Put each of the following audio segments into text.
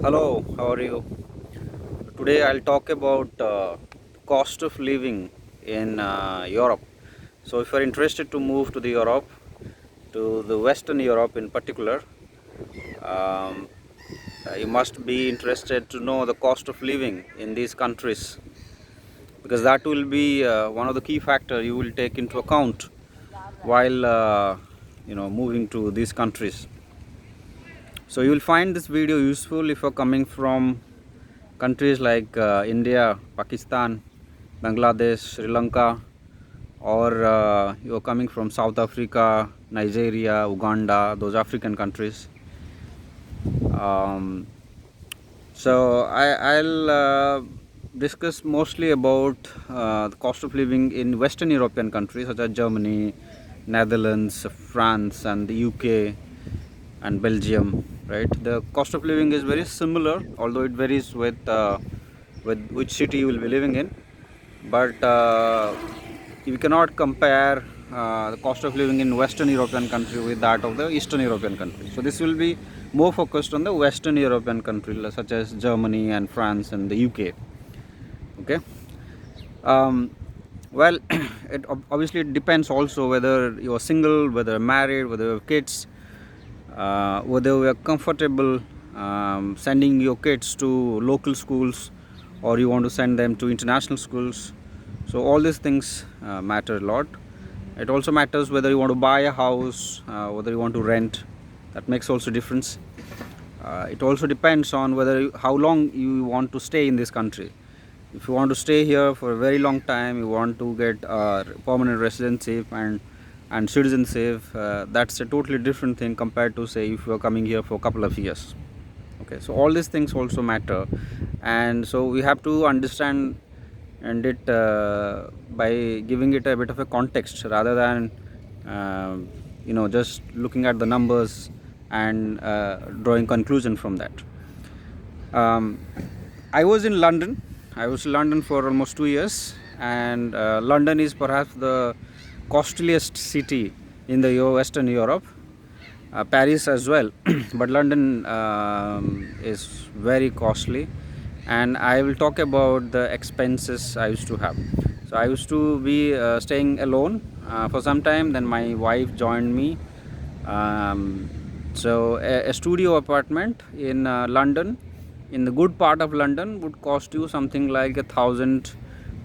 Hello, how are you? Today I'll talk about cost of living in Europe. So if you're interested to move to the Europe, to the Western Europe in particular, um, you must be interested to know the cost of living in these countries, because that will be one of the key factors you will take into account while moving to these countries. So you will find this video useful if you're coming from countries like India, Pakistan, Bangladesh, Sri Lanka, or you're coming from South Africa, Nigeria, Uganda, those African countries. Um, I'll discuss mostly about the cost of living in Western European countries such as Germany, Netherlands, France, and the UK and Belgium. Right, the cost of living is very similar, although it varies with which city you will be living in. But you cannot compare the cost of living in Western European country with that of the Eastern European country. So this will be more focused on the Western European countries such as Germany and France and the UK. Okay. Um, well, obviously it depends also whether you are single, whether you're married, whether you have kids, whether we are comfortable sending your kids to local schools or you want to send them to international schools. So all these things matter a lot. It also matters whether you want to buy a house, whether you want to rent. That makes also difference. It also depends on how long you want to stay in this country. If you want to stay here for a very long time, you want to get permanent residency and citizenship, that's a totally different thing compared to, say, if you are coming here for a couple of years. Okay, so all these things also matter, and so we have to understand and it by giving it a bit of a context rather than just looking at the numbers and drawing conclusion from that. I was in London. I was in London for almost 2 years, and London is perhaps the costliest city in the Western Europe. Paris as well, but London is very costly, and I will talk about the expenses I used to have. So I used to be staying alone for some time. Then my wife joined me. So a studio apartment in London, in the good part of London, would cost you something like 1,000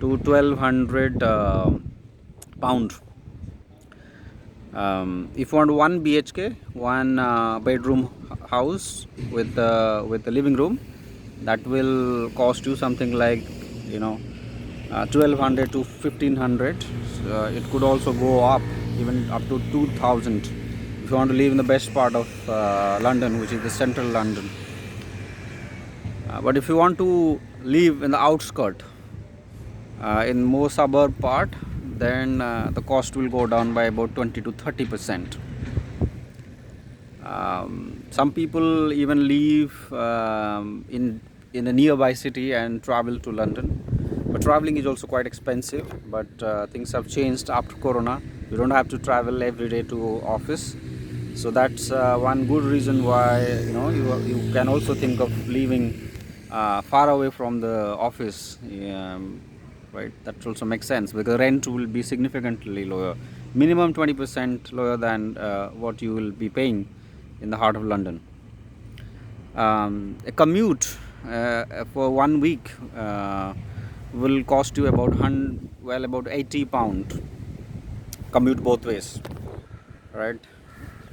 to 1,200 pound. If you want one BHK, one bedroom house with the living room, that will cost you something like 1,200 to 1,500. It could also go up even up to 2,000 if you want to live in the best part of London, which is the central London. But if you want to live in the outskirt, in more suburb part, then the cost will go down by about 20 to 30%. Some people even live in a nearby city and travel to London, but traveling is also quite expensive. But things have changed after Corona. You don't have to travel every day to office, so that's one good reason why you can also think of living far away from the office. Right, that also makes sense because rent will be significantly lower, minimum 20% lower than what you will be paying in the heart of London. A commute for 1 week will cost you about about £80 commute both ways, right?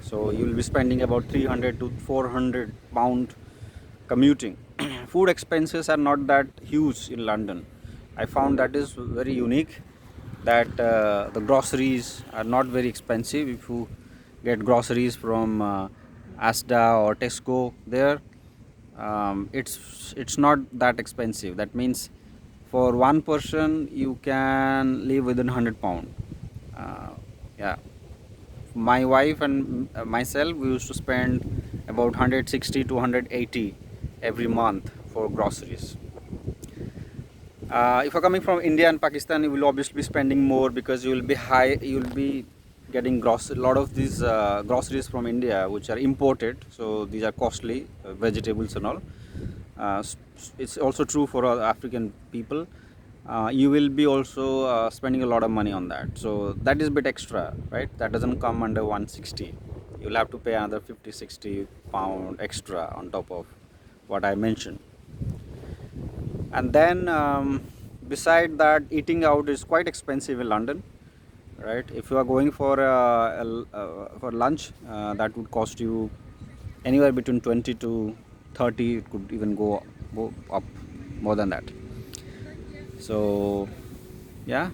So you will be spending about 300 to 400 pound commuting. Food expenses are not that huge in London. I found that is very unique, that the groceries are not very expensive. If you get groceries from Asda or Tesco there, it's not that expensive. That means for one person you can live within £100. Yeah, my wife and myself, we used to spend about 160 to 180 every month for groceries. If you're coming from India and Pakistan, you will obviously be spending more because you will be getting a lot of these groceries from India, which are imported, so these are costly, vegetables and all. It's also true for all African people. You will be also spending a lot of money on that. So that is a bit extra, right? That doesn't come under 160. You'll have to pay another 50, 60 pound extra on top of what I mentioned. And then beside that, eating out is quite expensive in London, right? If you are going for lunch, that would cost you anywhere between 20 to 30. It could even go up more than that. So yeah,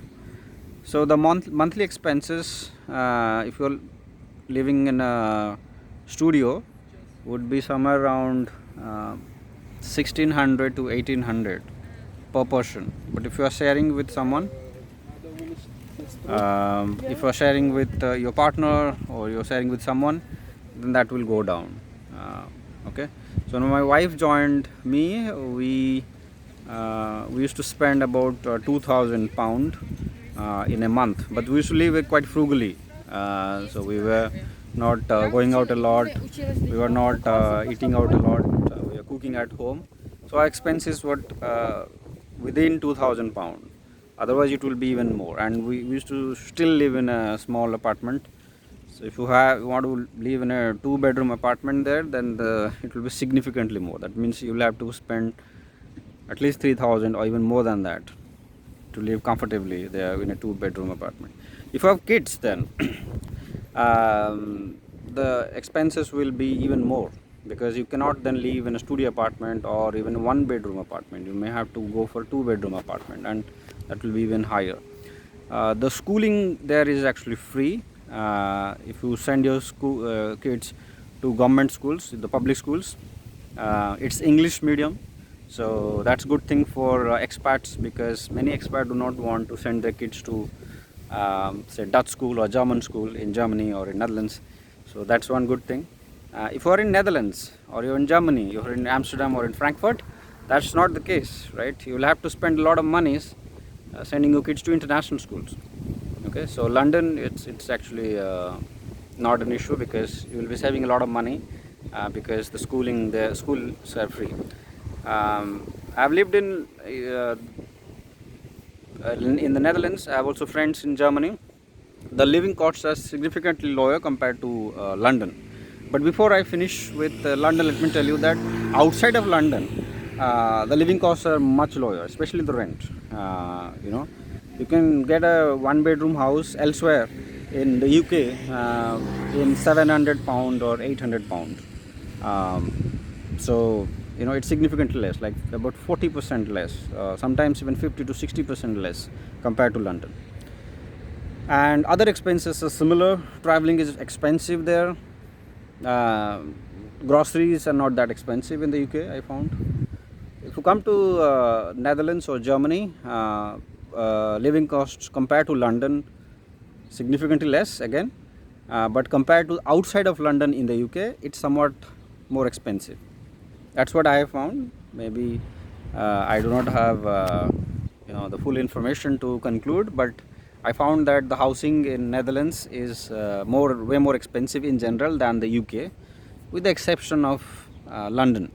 so the monthly expenses, if you're living in a studio, would be somewhere around 1600 to 1800 per person. But if you are sharing with someone, if you are sharing with your partner or you're sharing with someone, then that will go down. Okay, so when my wife joined me, we used to spend about £2,000 in a month, but we used to live quite frugally. So we were not going out a lot, we were not eating out a lot, we were cooking at home. So our expenses were within £2,000. Otherwise it will be even more, and we used to still live in a small apartment. So if you want to live in a 2-bedroom apartment there, then it will be significantly more. That means you will have to spend at least 3,000 or even more than that to live comfortably there in a 2-bedroom apartment. If you have kids, then the expenses will be even more, because you cannot then live in a studio apartment or even 1-bedroom apartment. You may have to go for a 2-bedroom apartment, and that will be even higher. The schooling there is actually free. If you send your kids to government schools, the public schools, it's English medium. So that's good thing for expats, because many expats do not want to send their kids to say Dutch school or German school in Germany or in Netherlands. So that's one good thing. If you are in Netherlands or you're in Germany, you're in Amsterdam or in Frankfurt, that's not the case, right? You will have to spend a lot of monies sending your kids to international schools. Okay, so London, it's actually not an issue, because you will be saving a lot of money because the schools are free. I've lived in the Netherlands. I have also friends in Germany. The living costs are significantly lower compared to London. But before I finish with London, let me tell you that outside of London, the living costs are much lower, especially the rent. You can get a 1-bedroom house elsewhere in the UK in £700 or £800. So it's significantly less, like about 40% less, sometimes even 50 to 60% less compared to London. And other expenses are similar. Traveling is expensive there. Groceries are not that expensive in the UK, I found. If you come to Netherlands or Germany, living costs compared to London significantly less again, but compared to outside of London in the UK, it's somewhat more expensive. That's what I have found. Maybe I do not have the full information to conclude, but I found that the housing in Netherlands is way more expensive in general than the UK, with the exception of London.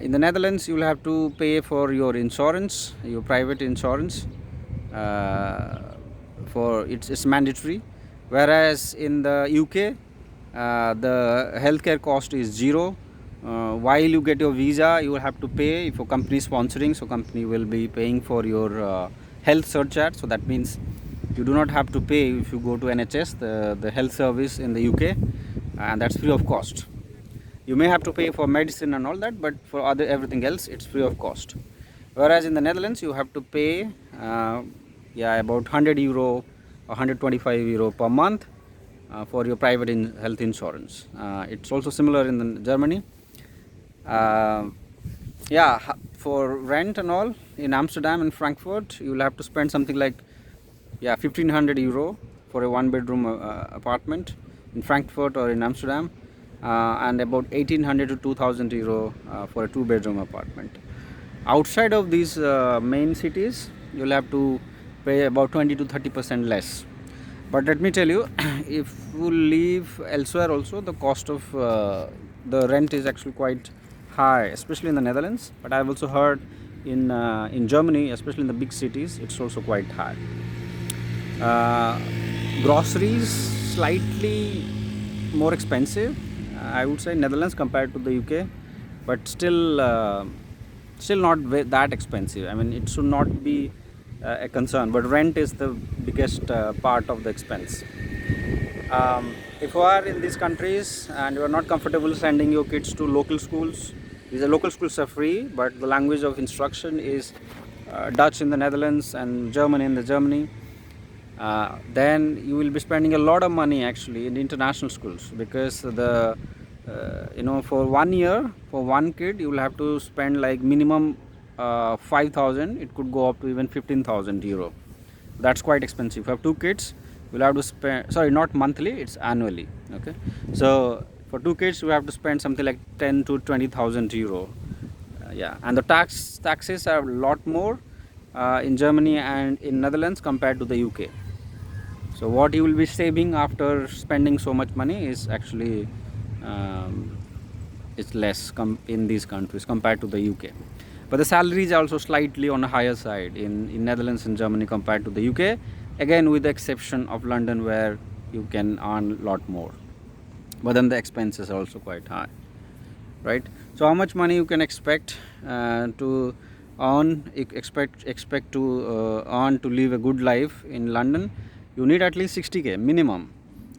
In the Netherlands, you will have to pay for your insurance, your private insurance. It's mandatory, whereas in the UK, the healthcare cost is zero. While you get your visa, you will have to pay if your company is sponsoring. So company will be paying for your health surcharge. So that means you do not have to pay if you go to NHS, the health service in the UK, and that's free of cost. You may have to pay for medicine and all that, but for everything else, it's free of cost. Whereas in the Netherlands, you have to pay about €100 or €125 per month for your private health insurance. It's also similar in Germany. For rent and all, in Amsterdam and Frankfurt, you will have to spend something like €1,500 for a 1-bedroom apartment in Frankfurt or in Amsterdam, and about €1,800 to €2,000 for a 2-bedroom apartment. Outside of these main cities, you will have to pay about 20 to 30% less. But let me tell you, if you live elsewhere also, the cost of the rent is actually quite high, especially in the Netherlands. But I've also heard in Germany, especially in the big cities, it's also quite high. Uh, Groceries slightly more expensive. I would say Netherlands compared to the UK, but still not that expensive. I mean, it should not be a concern. But rent is the biggest part of the expense. If you are in these countries and you are not comfortable sending your kids to local schools, these local schools are free, but the language of instruction is Dutch in the Netherlands and German in the Germany. Then you will be spending a lot of money actually in international schools, because for 1 year for one kid you will have to spend like minimum 5,000. It could go up to even 15,000 euro. That's quite expensive. If you have two kids, you'll have to spend, sorry, not monthly, it's annually. Okay, so for two kids you have to spend something like 10 to 20,000 euro. Yeah, and the taxes are a lot more in Germany and in Netherlands compared to the UK. So what you will be saving after spending so much money is actually it's less in these countries compared to the UK. But the salaries are also slightly on the higher side in Netherlands and Germany compared to the UK. Again, with the exception of London, where you can earn a lot more. But then the expenses are also quite high, right? So how much money you can expect to earn? Expect to earn to live a good life in London? You need at least 60k minimum,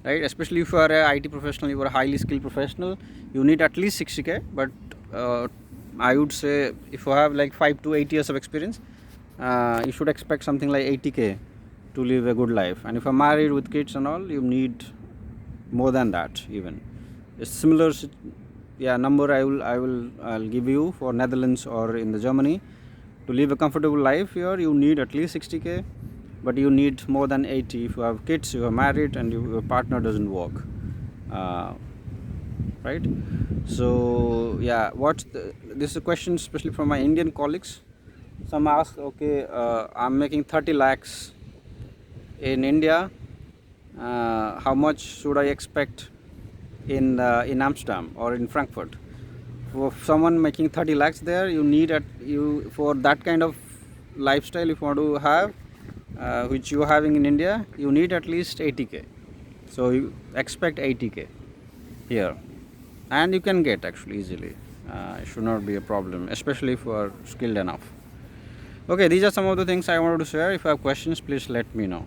right? Especially if you are a IT professional, you are a highly skilled professional, you need at least 60k. But I would say if you have like 5 to 8 years of experience, you should expect something like 80k to live a good life. And if you're married with kids and all, you need more than that even. A similar number I'll give you for Netherlands or in the Germany. To live a comfortable life here, you need at least 60k, but you need more than 80 if you have kids, you are married, and your partner doesn't work, right? So yeah, this is a question especially from my Indian colleagues. Some ask, okay, I'm making 30 lakhs in India, how much should I expect in Amsterdam or in Frankfurt? For someone making 30 lakhs there, you need for that kind of lifestyle, if you want to have which you are having in India, you need at least 80k. So you expect 80k here, and you can get actually easily. It should not be a problem, especially if you are skilled enough. Okay, these are some of the things I wanted to share. If you have questions, please let me know.